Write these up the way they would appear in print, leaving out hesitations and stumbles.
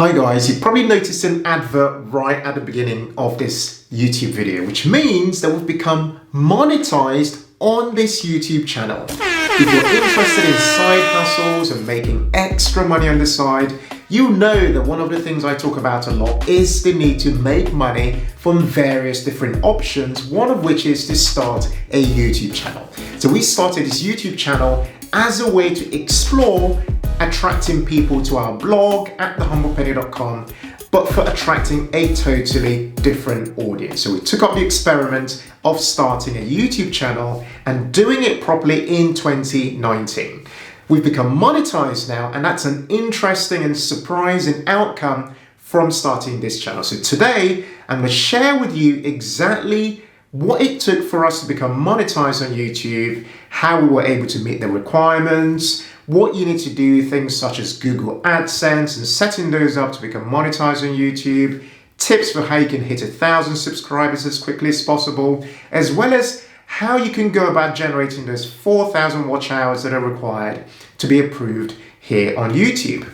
Hi guys, you probably noticed an advert right at the beginning of this YouTube video, which means that we've become monetized on this YouTube channel. If you're interested in side hustles and making extra money on the side, you know that one of the things I talk about a lot is the need to make money from various different options, one of which is to start a YouTube channel. So we started this YouTube channel as a way to explore attracting people to our blog at thehumblepenny.com, but for attracting a totally different audience. So we took up the experiment of starting a YouTube channel and doing it properly in 2019. We've become monetized now, and that's an interesting and surprising outcome from starting this channel. So today, I'm going to share with you exactly what it took for us to become monetized on YouTube, how we were able to meet the requirements, what you need to do, things such as Google AdSense and setting those up to become monetized on YouTube, tips for how you can hit 1,000 subscribers as quickly as possible, as well as how you can go about generating those 4,000 watch hours that are required to be approved here on YouTube.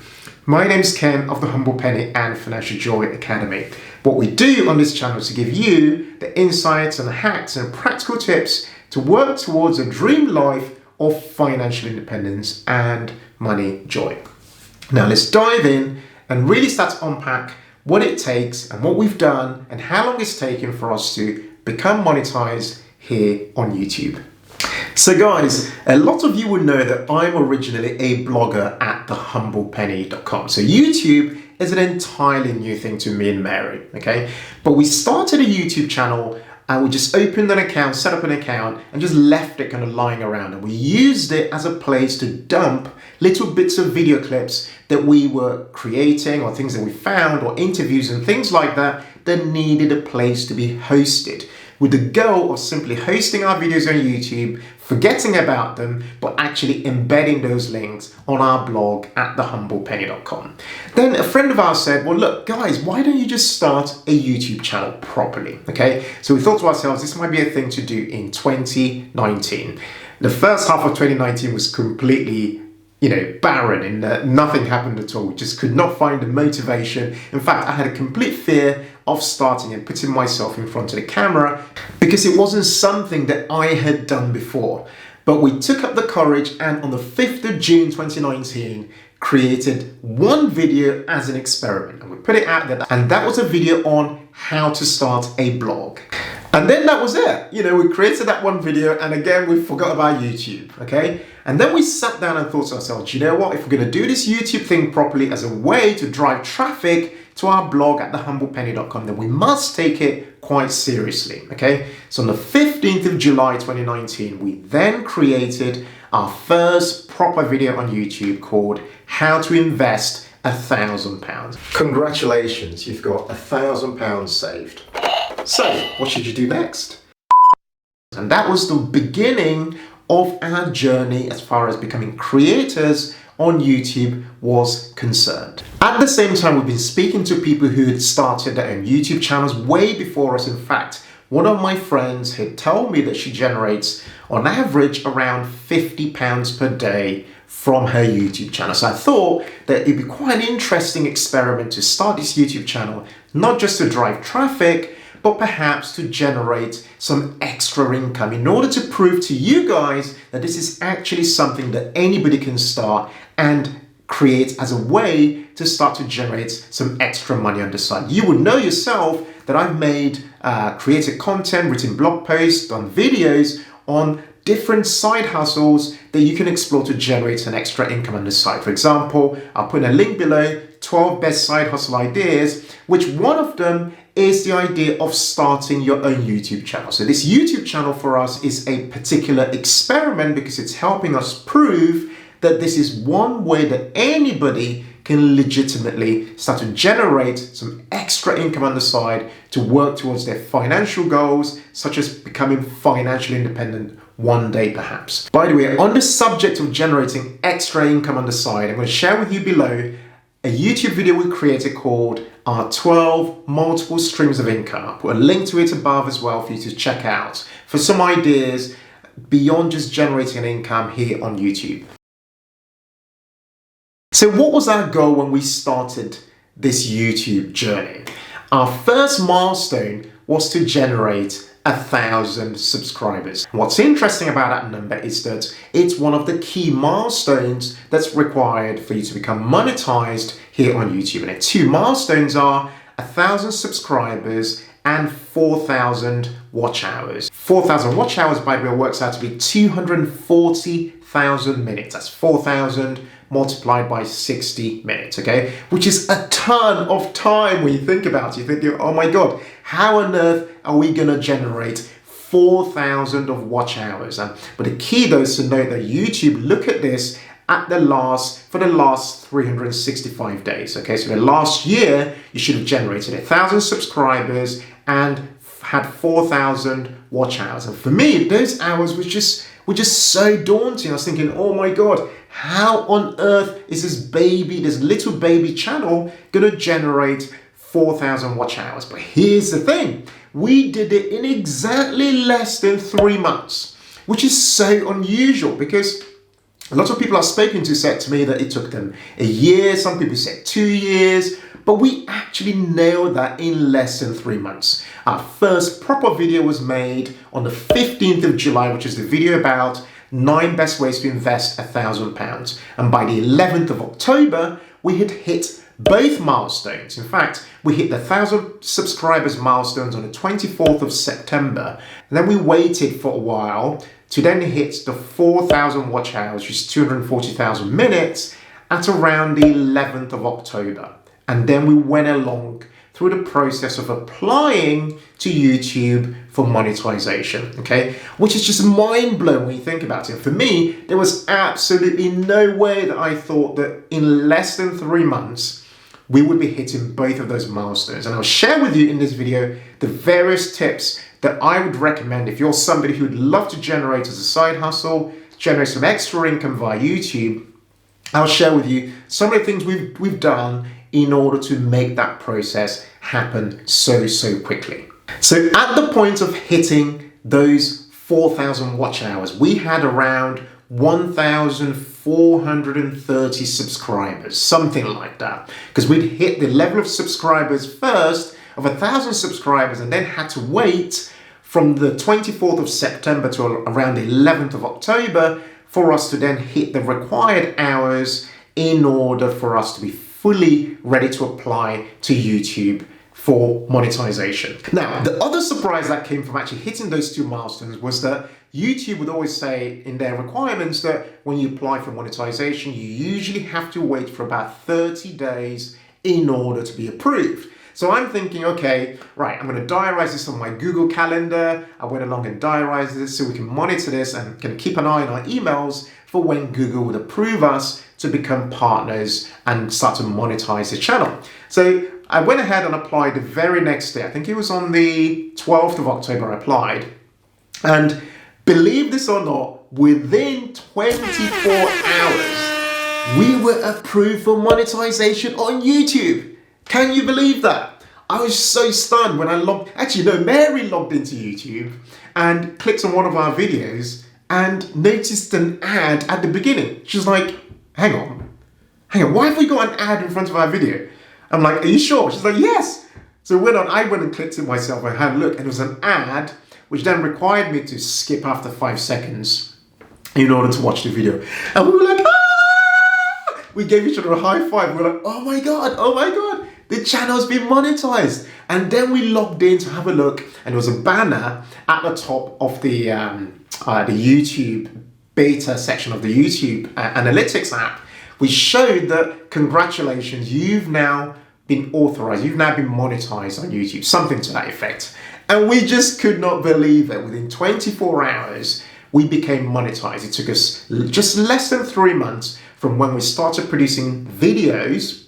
My name is Ken of the Humble Penny and Financial Joy Academy. What we do on this channel is to give you the insights and the hacks and practical tips to work towards a dream life of financial independence and money joy. Now let's dive in and really start to unpack what it takes and what we've done and how long it's taken for us to become monetized here on YouTube. So guys, a lot of you will know that I'm originally a blogger at thehumblepenny.com. So YouTube is an entirely new thing to me and Mary, okay? But we started a YouTube channel and we just opened an account, set up an account, and just left it kind of lying around. And we used it as a place to dump little bits of video clips that we were creating, or things that we found, or interviews and things like that that needed a place to be hosted, with the goal of simply hosting our videos on YouTube, forgetting about them, but actually embedding those links on our blog at thehumblepenny.com. Then a friend of ours said, well, look, guys, why don't you just start a YouTube channel properly? Okay, so we thought to ourselves, this might be a thing to do in 2019. The first half of 2019 was completely barren, and nothing happened at all. We just could not find the motivation. In fact, I had a complete fear of starting and putting myself in front of the camera because it wasn't something that I had done before. But we took up the courage, and on the 5th of June 2019, created one video as an experiment, and we put it out there, and that was a video on how to start a blog. And then that was it. We created that one video, and again, we forgot about YouTube, okay? And then we sat down and thought to ourselves, you know what? If we're going to do this YouTube thing properly as a way to drive traffic to our blog at thehumblepenny.com, then we must take it quite seriously, okay? So on the 15th of July 2019, we then created our first proper video on YouTube called How to Invest £1,000. Congratulations, you've got £1,000 saved. So, what should you do next? And that was the beginning of our journey as far as becoming creators on YouTube was concerned. At the same time, we've been speaking to people who had started their own YouTube channels way before us. In fact, one of my friends had told me that she generates on average around £50 per day from her YouTube channel. So I thought that it'd be quite an interesting experiment to start this YouTube channel, not just to drive traffic, but perhaps to generate some extra income in order to prove to you guys that this is actually something that anybody can start and create as a way to start to generate some extra money on the side. You would know yourself that I've made created content, written blog posts, done videos on different side hustles that you can explore to generate an extra income on the side. For example, I'll put a link below, 12 best side hustle ideas, which one of them is the idea of starting your own YouTube channel. So this YouTube channel for us is a particular experiment because it's helping us prove that this is one way that anybody can legitimately start to generate some extra income on the side to work towards their financial goals, such as becoming financially independent one day perhaps. By the way, on the subject of generating extra income on the side, I'm going to share with you below a YouTube video we created called our 12 multiple streams of income. I'll put a link to it above as well for you to check out for some ideas beyond just generating an income here on YouTube. So what was our goal when we started this YouTube journey. Our first milestone was to generate 1,000 subscribers. What's interesting about that number is that it's one of the key milestones that's required for you to become monetized here on YouTube. And the two milestones are 1,000 subscribers and 4,000 watch hours. 4,000 watch hours, by the way, works out to be 240,000 minutes. That's 4,000 multiplied by 60 minutes, okay? Which is a ton of time when you think about it. You think, oh my God, how on earth are we gonna generate 4,000 of watch hours? But the key though is to note that YouTube look at this for the last 365 days, okay? So the last year, you should have generated 1,000 subscribers and had 4,000 watch hours. And for me, those hours were just so daunting. I was thinking, oh my God, how on earth is this little baby channel gonna generate 4,000 watch hours? But here's the thing, we did it in exactly less than 3 months, which is so unusual because a lot of people I've spoken to said to me that it took them a year, some people said 2 years, but we actually nailed that in less than 3 months. Our first proper video was made on the 15th of July, which is the video about 9 best ways to invest £1,000. And by the 11th of October, we had hit both milestones. In fact, we hit the 1,000 subscribers milestones on the 24th of September. And then we waited for a while to then hit the 4,000 watch hours, which is 240,000 minutes, at around the 11th of October. And then we went along through the process of applying to YouTube for monetization, okay? Which is just mind-blowing when you think about it. For me, there was absolutely no way that I thought that in less than 3 months, we would be hitting both of those milestones. And I'll share with you in this video the various tips that I would recommend if you're somebody who would love to generate as a side hustle, generate some extra income via YouTube. I'll share with you some of the things we've done in order to make that process happen so quickly. So at the point of hitting those 4,000 watch hours, we had around 1,430 subscribers, something like that. Because we'd hit the level of subscribers first of 1,000 subscribers and then had to wait from the 24th of September to around the 11th of October for us to then hit the required hours in order for us to be fully ready to apply to YouTube for monetization. Now, the other surprise that came from actually hitting those two milestones was that YouTube would always say in their requirements that when you apply for monetization, you usually have to wait for about 30 days in order to be approved. So I'm thinking, okay, right, I'm going to diarize this on my Google Calendar. I went along and diarized this so we can monitor this and can keep an eye on our emails for when Google would approve us to become partners and start to monetize the channel. So I went ahead and applied the very next day. I think it was on the 12th of October I applied. And believe this or not, within 24 hours, we were approved for monetization on YouTube. Can you believe that? I was so stunned when Mary logged into YouTube and clicked on one of our videos and noticed an ad at the beginning. She was like, hang on, why have we got an ad in front of our video? I'm like, are you sure? She's like, yes. So I went and clicked it myself and had a look, and it was an ad which then required me to skip after 5 seconds in order to watch the video. And we were like, ah! We gave each other a high five. We were like, oh my God, the channel's been monetized. And then we logged in to have a look, and there was a banner at the top of the YouTube beta section of the YouTube analytics app, which showed that congratulations, you've now been authorized, you've now been monetized on YouTube, something to that effect. And we just could not believe it. Within 24 hours, we became monetized. It took us just less than 3 months from when we started producing videos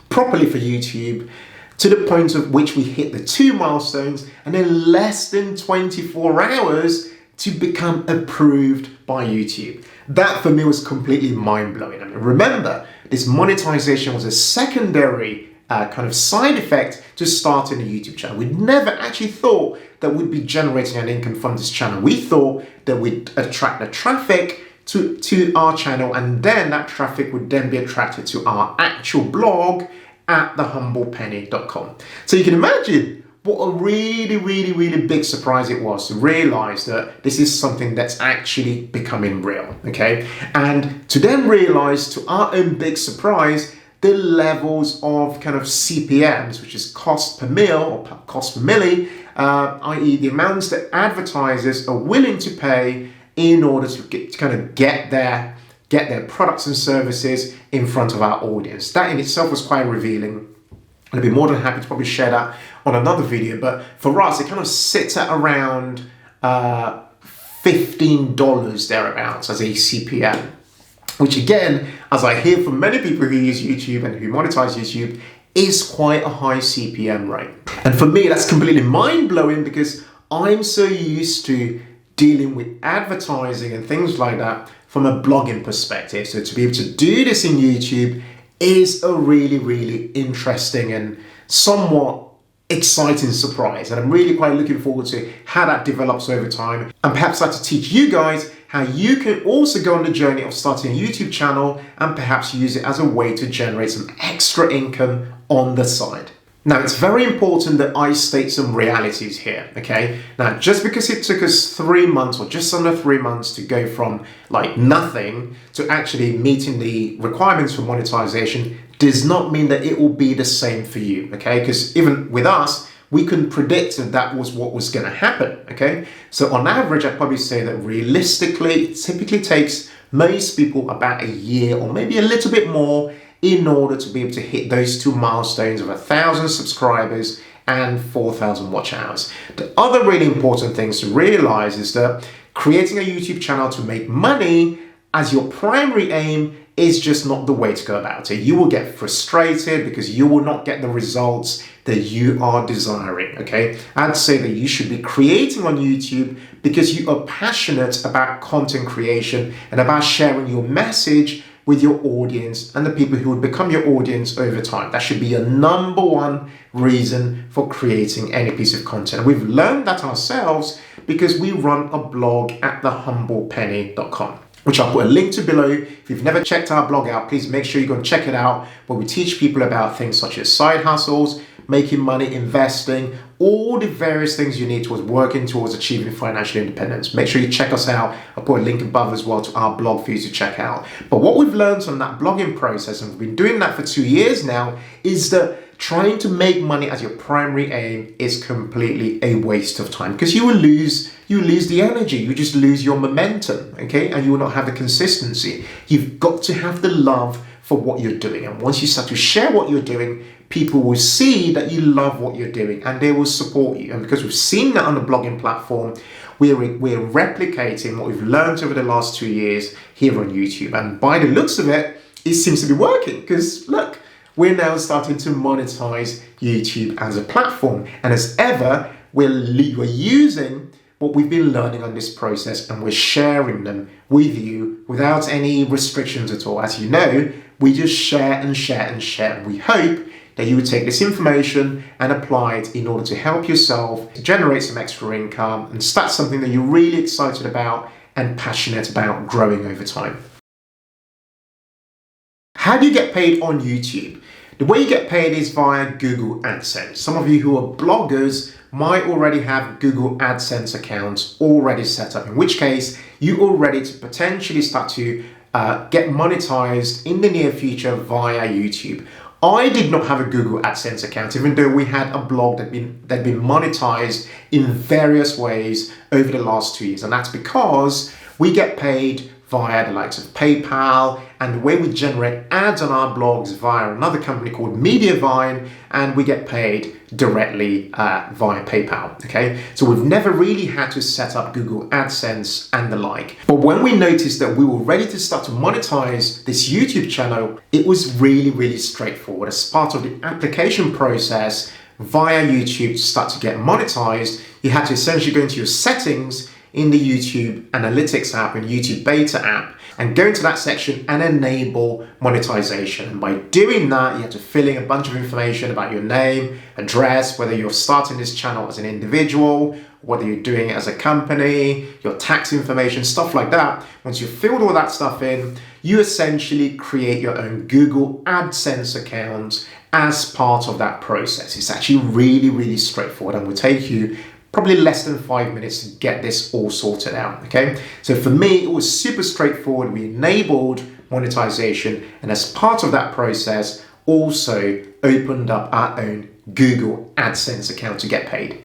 properly for YouTube to the point of which we hit the 2 milestones, and in less than 24 hours to become approved by YouTube. That for me was completely mind-blowing. I mean, remember, this monetization was a secondary kind of side effect to starting a YouTube channel. We never actually thought that we'd be generating an income from this channel. We thought that we'd attract the traffic to our channel, and then that traffic would then be attracted to our actual blog at thehumblepenny.com. So you can imagine what a really big surprise it was to realize that this is something that's actually becoming real, okay? And to then realize, to our own big surprise, the levels of kind of CPMs, which is cost per mil or cost per milli, i.e. the amounts that advertisers are willing to pay in order to get their products and services in front of our audience. That in itself was quite revealing. I'd be more than happy to probably share that on another video, but for us, it kind of sits at around $15 thereabouts as a CPM, which again, as I hear from many people who use YouTube and who monetize YouTube, is quite a high CPM rate. And for me, that's completely mind-blowing because I'm so used to dealing with advertising and things like that from a blogging perspective. So to be able to do this in YouTube is a really interesting and somewhat exciting surprise. And I'm really quite looking forward to how that develops over time. And perhaps I'd like to teach you guys how you can also go on the journey of starting a YouTube channel and perhaps use it as a way to generate some extra income on the side. Now, it's very important that I state some realities here, okay? Now, just because it took us 3 months or just under 3 months to go from like nothing to actually meeting the requirements for monetization does not mean that it will be the same for you, okay? Because even with us, we couldn't predict that that was what was gonna happen, okay? So on average, I'd probably say that realistically, it typically takes most people about a year or maybe a little bit more in order to be able to hit those two milestones of 1,000 subscribers and 4,000 watch hours. The other really important things to realize is that creating a YouTube channel to make money as your primary aim is just not the way to go about it. You will get frustrated because you will not get the results that you are desiring, okay? I'd say that you should be creating on YouTube because you are passionate about content creation and about sharing your message with your audience and the people who would become your audience over time. That should be your number one reason for creating any piece of content. We've learned that ourselves because we run a blog at thehumblepenny.com, which I'll put a link to below. If you've never checked our blog out, please make sure you go and check it out, where we teach people about things such as side hustles, making money, investing, all the various things you need towards working towards achieving financial independence. Make sure you check us out. I'll put a link above as well to our blog for you to check out. But what we've learned on that blogging process, and we've been doing that for 2 years now, is that trying to make money as your primary aim is completely a waste of time because you lose the energy, you just lose your momentum, okay? And you will not have the consistency. You've got to have the love for what you're doing. And once you start to share what you're doing, people will see that you love what you're doing and they will support you. And because we've seen that on the blogging platform, we're replicating what we've learned over the last 2 years here on YouTube. And by the looks of it, it seems to be working because look, we're now starting to monetize YouTube as a platform. And as ever, we're using what we've been learning on this process and we're sharing them with you without any restrictions at all. As you know, we just share and share and share. We hope that you would take this information and apply it in order to help yourself to generate some extra income and start something that you're really excited about and passionate about growing over time. How do you get paid on YouTube? The way you get paid is via Google AdSense. Some of you who are bloggers might already have Google AdSense accounts already set up, in which case you are ready to potentially start to get monetized in the near future via YouTube. I did not have a Google AdSense account, even though we had a blog that'd been monetized in various ways over the last 2 years. And that's because we get paid via the likes of PayPal, and the way we generate ads on our blogs via another company called Mediavine, and we get paid directly via PayPal, okay? So we've never really had to set up Google AdSense and the like. But when we noticed that we were ready to start to monetize this YouTube channel, it was really straightforward. As part of the application process via YouTube to start to get monetized, you had to essentially go into your settings in the YouTube Analytics app and YouTube Beta app and go into that section and enable monetization. And by doing that, you have to fill in a bunch of information about your name, address, whether you're starting this channel as an individual, whether you're doing it as a company, your tax information, stuff like that. Once you've filled all that stuff in, you essentially create your own Google AdSense account as part of that process. It's actually really, really straightforward and will take you probably less than 5 minutes to get this all sorted out, okay? So for me, it was super straightforward. We enabled monetization, and as part of that process, also opened up our own Google AdSense account to get paid.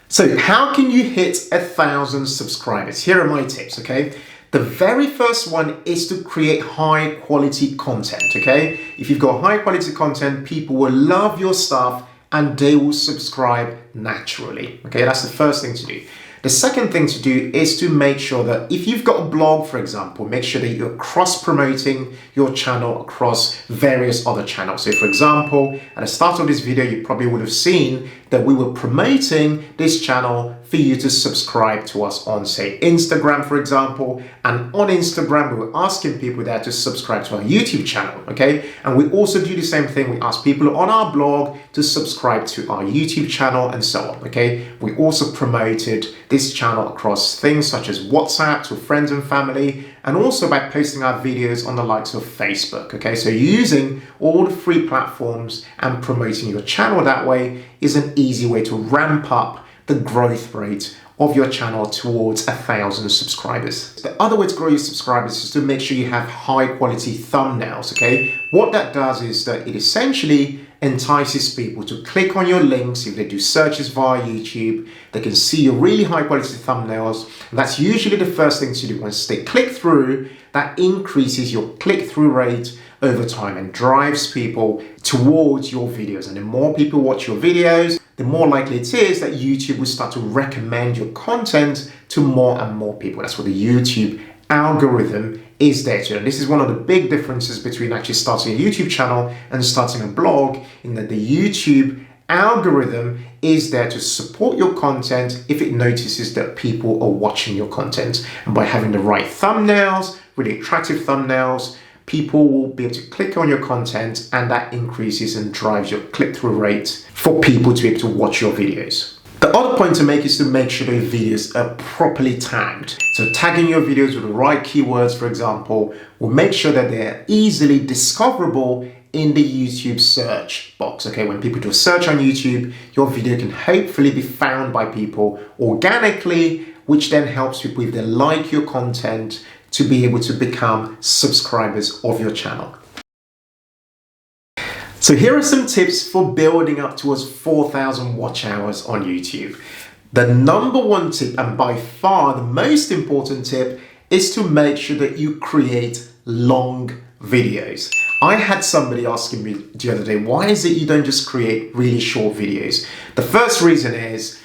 So how can you hit 1,000 subscribers? Here are my tips, okay? The very first one is to create high quality content, okay? If you've got high quality content, people will love your stuff and they will subscribe naturally, okay? That's the first thing to do. The second thing to do is to make sure that if you've got a blog, for example, make sure that you're cross-promoting your channel across various other channels. So for example, at the start of this video, you probably would have seen that we were promoting this channel for you to subscribe to us on, say, Instagram, for example. And on Instagram, we were asking people there to subscribe to our YouTube channel, okay? And we also do the same thing. We ask people on our blog to subscribe to our YouTube channel and so on, okay? We also promoted this channel across things such as WhatsApp to friends and family, and also by posting our videos on the likes of Facebook, okay? So using all the free platforms and promoting your channel that way is an easy way to ramp up the growth rate of your channel towards 1,000 subscribers. The other way to grow your subscribers is to make sure you have high quality thumbnails, okay? What that does is that it essentially entices people to click on your links. If they do searches via YouTube, they can see your really high quality thumbnails. And that's usually the first thing to do. Once they click through, that increases your click-through rate over time and drives people towards your videos. And the more people watch your videos, the more likely it is that YouTube will start to recommend your content to more and more people. That's what the YouTube algorithm is there to. And this is one of the big differences between actually starting a YouTube channel and starting a blog, in that the YouTube algorithm is there to support your content if it notices that people are watching your content. And by having the right thumbnails, really attractive thumbnails, people will be able to click on your content, and that increases and drives your click-through rate for people to be able to watch your videos. The other point to make is to make sure your videos are properly tagged. So tagging your videos with the right keywords, for example, will make sure that they're easily discoverable in the YouTube search box. Okay, when people do a search on YouTube, your video can hopefully be found by people organically, which then helps people, if they like your content, to be able to become subscribers of your channel. So here are some tips for building up towards 4,000 watch hours on YouTube. The number one tip, and by far the most important tip, is to make sure that you create long videos. I had somebody asking me the other day, why is it you don't just create really short videos? The first reason is,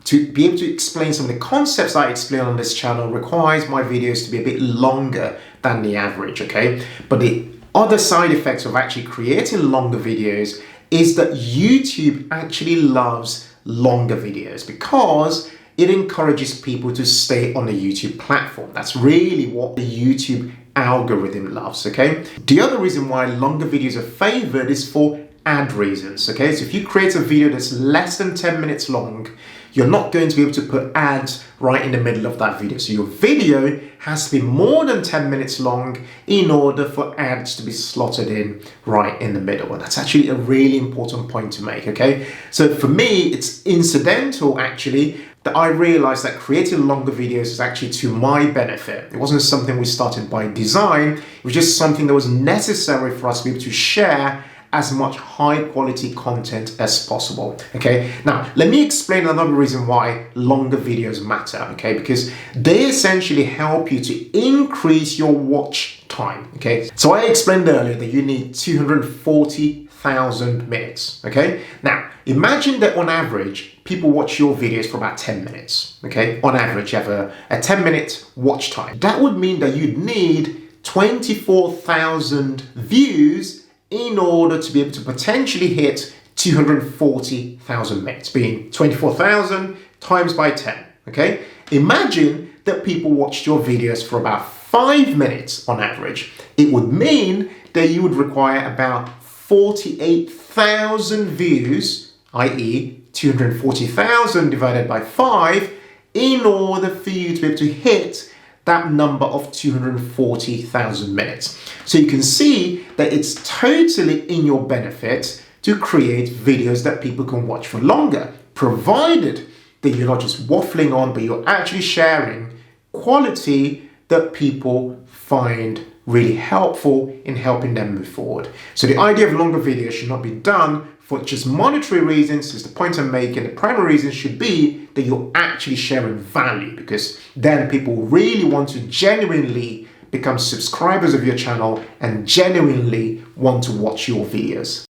to be able to explain some of the concepts I explain on this channel requires my videos to be a bit longer than the average, okay? But the other side effects of actually creating longer videos is that YouTube actually loves longer videos because it encourages people to stay on the YouTube platform. That's really what the YouTube algorithm loves, okay? The other reason why longer videos are favored is for ad reasons, okay? So if you create a video that's less than 10 minutes long, you're not going to be able to put ads right in the middle of that video. So your video has to be more than 10 minutes long in order for ads to be slotted in right in the middle. And that's actually a really important point to make, okay? So for me, it's incidental actually that I realized that creating longer videos is actually to my benefit. It wasn't something we started by design. It was just something that was necessary for us to be able to share as much high quality content as possible, okay? Now, let me explain another reason why longer videos matter, okay? Because they essentially help you to increase your watch time, okay? So I explained earlier that you need 240,000 minutes, okay? Now, imagine that on average, people watch your videos for about 10 minutes, okay? On average, you have a 10-minute watch time. That would mean that you'd need 24,000 views in order to be able to potentially hit 240,000 minutes, being 24,000 times by 10, okay? Imagine that people watched your videos for about 5 minutes on average. It would mean that you would require about 48,000 views, i.e. 240,000 divided by 5, in order for you to be able to hit that number of 240,000 minutes. So you can see that it's totally in your benefit to create videos that people can watch for longer, provided that you're not just waffling on, but you're actually sharing quality that people find really helpful in helping them move forward. So the idea of longer videos should not be done for just monetary reasons. Is the point I'm making. The primary reason should be that you're actually sharing value, because then people really want to genuinely become subscribers of your channel and genuinely want to watch your videos.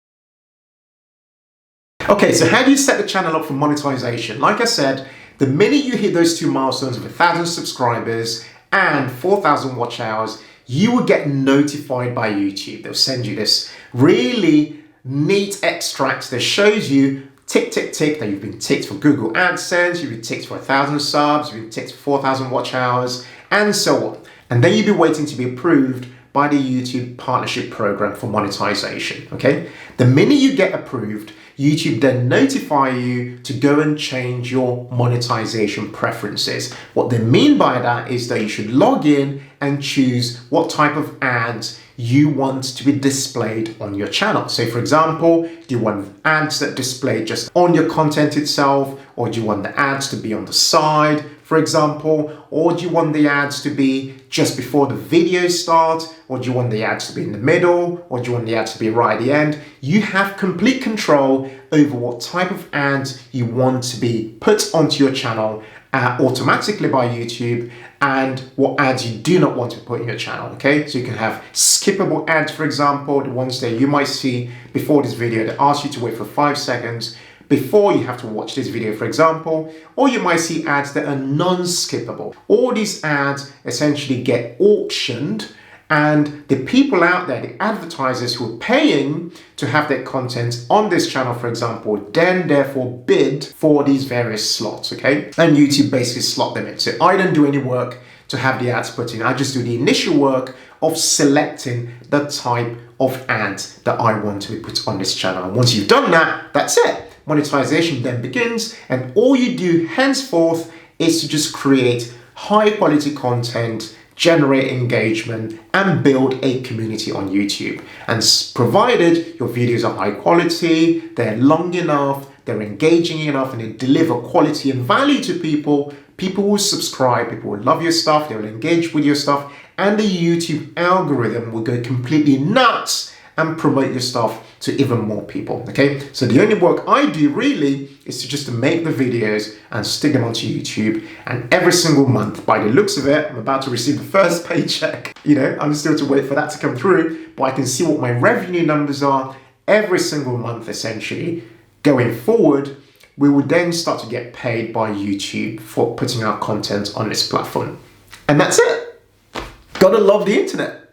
Okay, so how do you set the channel up for monetization? Like I said, the minute you hit those two milestones of 1,000 subscribers and 4,000 watch hours, you will get notified by YouTube. They'll send you this really neat extract that shows you tick, tick, tick, that you've been ticked for Google AdSense, you've been ticked for 1,000 subs, you've been ticked for 4,000 watch hours, and so on. And then you'll be waiting to be approved by the YouTube Partnership Program for monetization, okay? The minute you get approved, YouTube then notify you to go and change your monetization preferences. What they mean by that is that you should log in and choose what type of ads you want to be displayed on your channel. So for example, do you want ads that display just on your content itself, or do you want the ads to be on the side, for example, or do you want the ads to be just before the video starts, or do you want the ads to be in the middle, or do you want the ads to be right at the end? You have complete control over what type of ads you want to be put onto your channel automatically by YouTube, and what ads you do not want to put in your channel, okay? So you can have skippable ads, for example, the ones that you might see before this video that ask you to wait for 5 seconds before you have to watch this video, for example, or you might see ads that are non-skippable. All these ads essentially get auctioned, and the people out there, the advertisers who are paying to have their content on this channel, for example, then therefore bid for these various slots, okay? And YouTube basically slot them in. So I don't do any work to have the ads put in. I just do the initial work of selecting the type of ads that I want to be put on this channel. And once you've done that, that's it. Monetization then begins, and all you do henceforth is to just create high quality content, generate engagement, and build a community on YouTube. And provided your videos are high quality, they're long enough, they're engaging enough, and they deliver quality and value to people, people will subscribe, people will love your stuff, they will engage with your stuff, and the YouTube algorithm will go completely nuts and promote your stuff to even more people, okay? So the only work I do really is to make the videos and stick them onto YouTube. And every single month, by the looks of it, I'm about to receive the first paycheck. You know, I'm still to wait for that to come through, but I can see what my revenue numbers are every single month, essentially. Going forward, we will then start to get paid by YouTube for putting out content on this platform. And that's it. Gotta love the internet.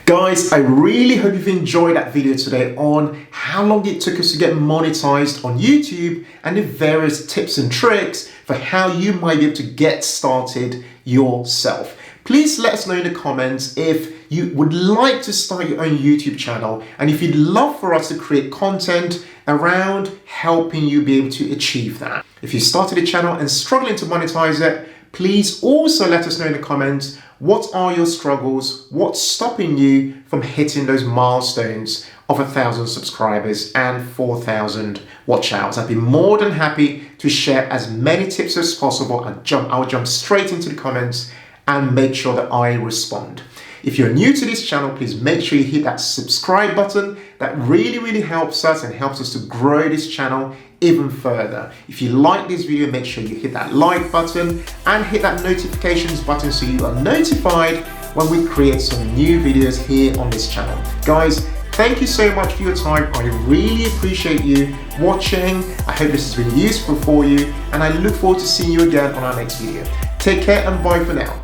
Guys, I really hope you've enjoyed that video today on how long it took us to get monetized on YouTube and the various tips and tricks for how you might be able to get started yourself. Please let us know in the comments if you would like to start your own YouTube channel, and if you'd love for us to create content around helping you be able to achieve that. If you started a channel and struggling to monetize it, please also let us know in the comments, what are your struggles? What's stopping you from hitting those milestones of 1,000 subscribers and 4,000 watch hours? I'd be more than happy to share as many tips as possible. I'll jump straight into the comments and make sure that I respond. If you're new to this channel, please make sure you hit that subscribe button. That really helps us and helps us to grow this channel even further. If you like this video, make sure you hit that like button and hit that notifications button so you are notified when we create some new videos here on this channel. Guys, thank you so much for your time. I really appreciate you watching. I hope this has been useful for you, and I look forward to seeing you again on our next video. Take care and bye for now.